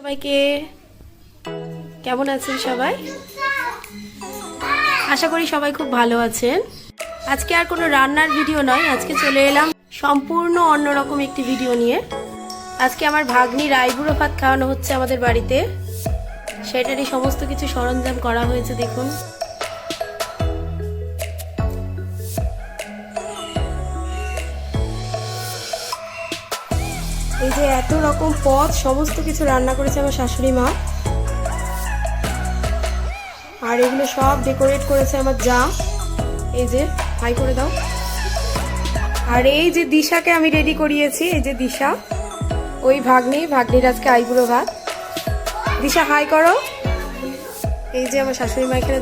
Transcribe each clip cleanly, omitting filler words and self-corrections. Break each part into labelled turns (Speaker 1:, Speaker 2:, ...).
Speaker 1: সবাইকে কেমন আছেন সবাই? আশা করি সবাই খুব ভালো আছেন। আজকে আর কোনো রান্নার ভিডিও নয়, আজকে চলে এলাম সম্পূর্ণ অন্যরকম একটি ভিডিও নিয়ে। আজকে আমার ভাগ্নির আইবুড়ো ভাত খাওয়ানো হচ্ছে আমাদের বাড়িতে, সেটারই সমস্ত কিছু সরঞ্জাম করা হয়েছে। দেখুন, এই যে এত রকম পদ সমস্ত কিছু রান্না করেছে আমার শাশুড়ি মা, আর এগুলো সব ডেকোরেট করেছে আমার যা। এই যে হাই করে দাও। আর এই যে দিশাকে আমি রেডি করিয়েছি, এই যে দিশা, ওই ভাগ্নির আজকে আইবুড়ো ভাত। দিশা হাই করো। এই যে আমার শাশুড়ি মা এখানে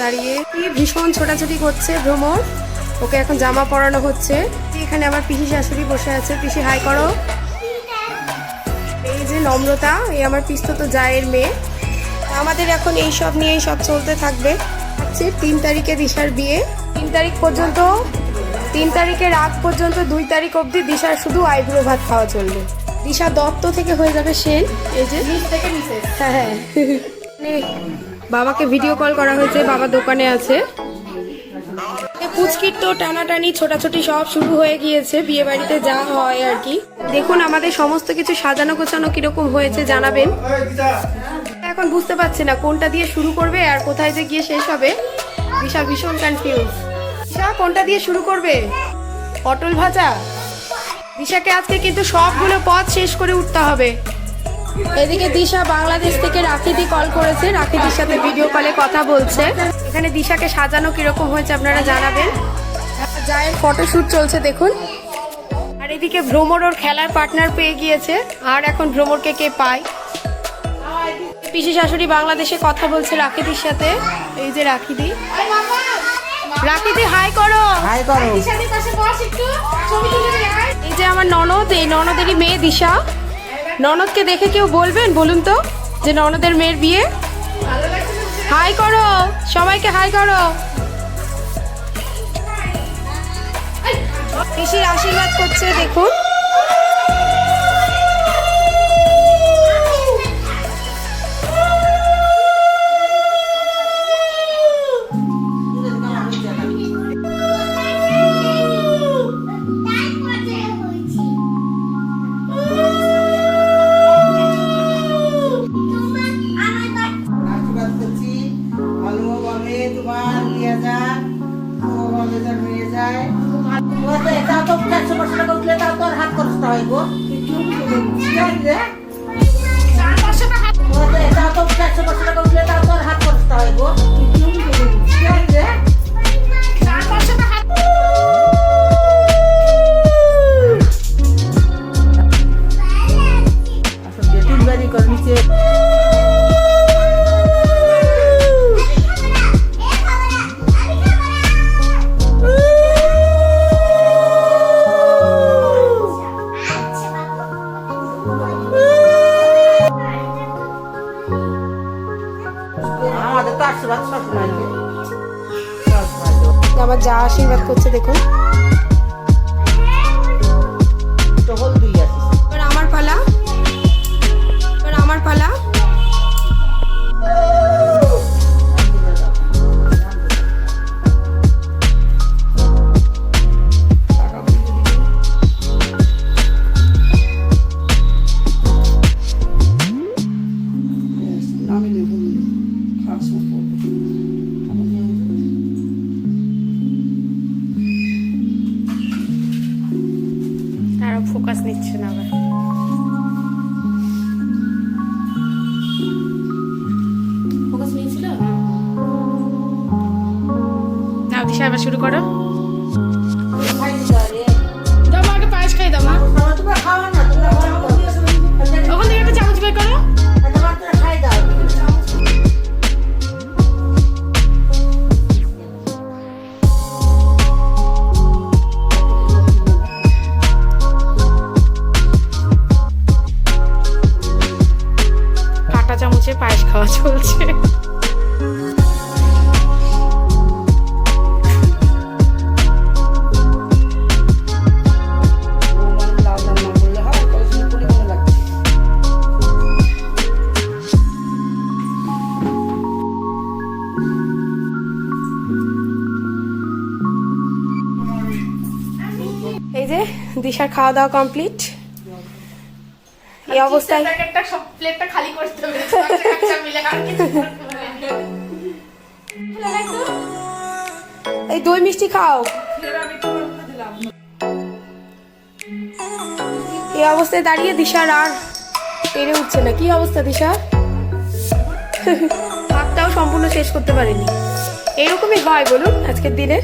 Speaker 1: দাঁড়িয়ে, কি ভীষণ ছোটাছুটি করছে ভ্রমর। ওকে এখন জামা পরানো হচ্ছে। এখানে আমার পিসি শাশুড়ি বসে আছে। পিসি হাই করো। এই যে নম্রতা, এই আমার পিস্তত জায়ের মেয়ে। আমাদের এখন এই সব নিয়েই সব চলতে থাকবে। 3 তারিখে দিশার বিয়ে। 3 তারিখ পর্যন্ত, 3 তারিখের আগ পর্যন্ত 2 তারিখ অবধি দিশার শুধু আইবুড়ো ভাত খাওয়া চলবে। দিশা দত্ত থেকে হয়ে যাবে সেন। এই যে হ্যাঁ, বাবাকে ভিডিও কল করা হয়েছে, বাবা দোকানে আছে। পুচকির তো টানাটানি ছোটাছুটি সব শুরু হয়ে গিয়েছে, বিয়ে বাড়িতে যা হয় আর কি। দেখুন আমাদের সমস্ত কিছু সাজানো গোছানো কিরকম হয়েছে জানাবেন। এখন বুঝতে পারছি না কোনটা দিয়ে শুরু করবে আর কোথায় যে গিয়ে শেষ হবে। দিশা ভীষণ কনফিউজ। দিশা কোনটা দিয়ে শুরু করবে? পটল ভাজা। দিশাকে আজকে কিন্তু সবগুলো পদ শেষ করে উঠতে হবে। এদিকে দিশা বাংলাদেশ থেকে রাখিদি কল করেছে, রাখিদির সাথে ভিডিও কলে কথা বলছে। এখানে দিশাকে সাজানো কিরকম হয়েছে আপনারা জানাবেন। জায়ের ফটোশুট চলছে দেখুন। আর এদিকে ভ্রমর ওর খেলার পার্টনার পেয়ে গিয়েছে। আর এখন ভ্রমরকে কে পায়? পিসি শাশুড়ি বাংলাদেশে কথা বলছে রাখিদির সাথে। এই যে রাখিদি, রাখিদি হাই করো।
Speaker 2: হাই করো।
Speaker 1: এই যে আমার ননদ, এই ননদেরই মেয়ে দিশা। ননদকে দেখে কেউ বলবেন, বলুন তো, যে ননদের মেয়ের বিয়ে? হাই করো, সবাইকে হাই করো। পিসির আশীর্বাদ করছে দেখুন। আমার যা আশীর্বাদ করছে দেখুন। এবার আমার পালা, এবার আমার পালা। ফোকাস নিচ্ছে না আবার। ফোকাস নিয়েছিল না। দিশা আবার শুরু করো। দাও মা, আগে পায়েস খাই দাও মা। ওখান থেকে একটা চামচ বের করো। পায়েস খাওয়া চলছে। দিশার খাওয়া দাওয়া কমপ্লিট। এই অবস্থায়
Speaker 2: প্যাকেটটা সব প্লেটটা খালি করতে হবে, বাচ্চা মিলে আর কিছু করতে হবে না।
Speaker 1: এই দই মিষ্টি খাও। এই অবস্থায় দাঁড়িয়ে দিশার আর পেরে উঠছে না। কি অবস্থা দিশা? ভাতটাও সম্পূর্ণ শেষ করতে পারেনি। এইরকমই হয় বলুন আজকের দিনে।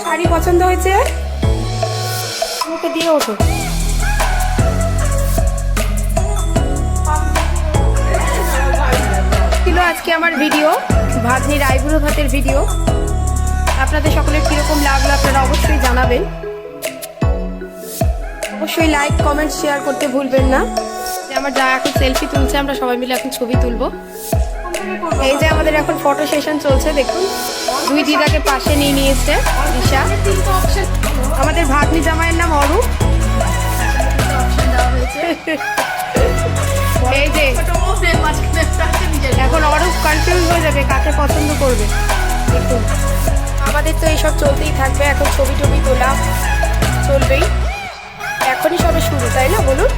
Speaker 1: শাড়ি পছন্দ হয়েছে? মুখে দিয়ে ওঠো। ছিল আজকে আমার ভিডিও, ভাগ্নির আইবুড়ো ভাতের ভিডিও। আপনাদের সকলের কিরকম লাগলো আপনারা অবশ্যই জানাবেন। অবশ্যই লাইক কমেন্ট শেয়ার করতে ভুলবেন না। আমার যা এখন সেলফি তুলছে, আমরা সবাই মিলে এখন ছবি তুলবো। এই যে আমাদের এখন ফটো সেশন চলছে, দেখুন দুই দিদাকে পাশে নিয়ে নিয়েছে দিশা। আমাদের ভাগ্নি জামাইয়ের নাম অরূপ। এই যে এখন অরূপ কনফিউজ হয়ে যাবে কাকে পছন্দ করবে। দেখুন আমাদের তো এইসব চলতেই থাকবে। এখন ছবি টবি তোলা চলবেই, এখনই সবে শুরু, তাই না বলুন?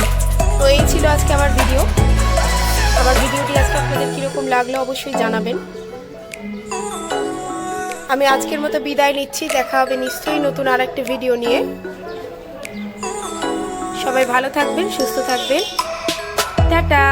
Speaker 1: তো এই ছিল আজকে আমার ভিডিও। আমার ভিডিওটি আজকে আপনাদের কীরকম লাগলো অবশ্যই জানাবেন। আমি আজকের মতো বিদায় নিচ্ছি, দেখা হবে নিশ্চয়ই নতুন আর একটা ভিডিও নিয়ে। সবাই ভালো থাকবেন, সুস্থ থাকবেন, টাটা।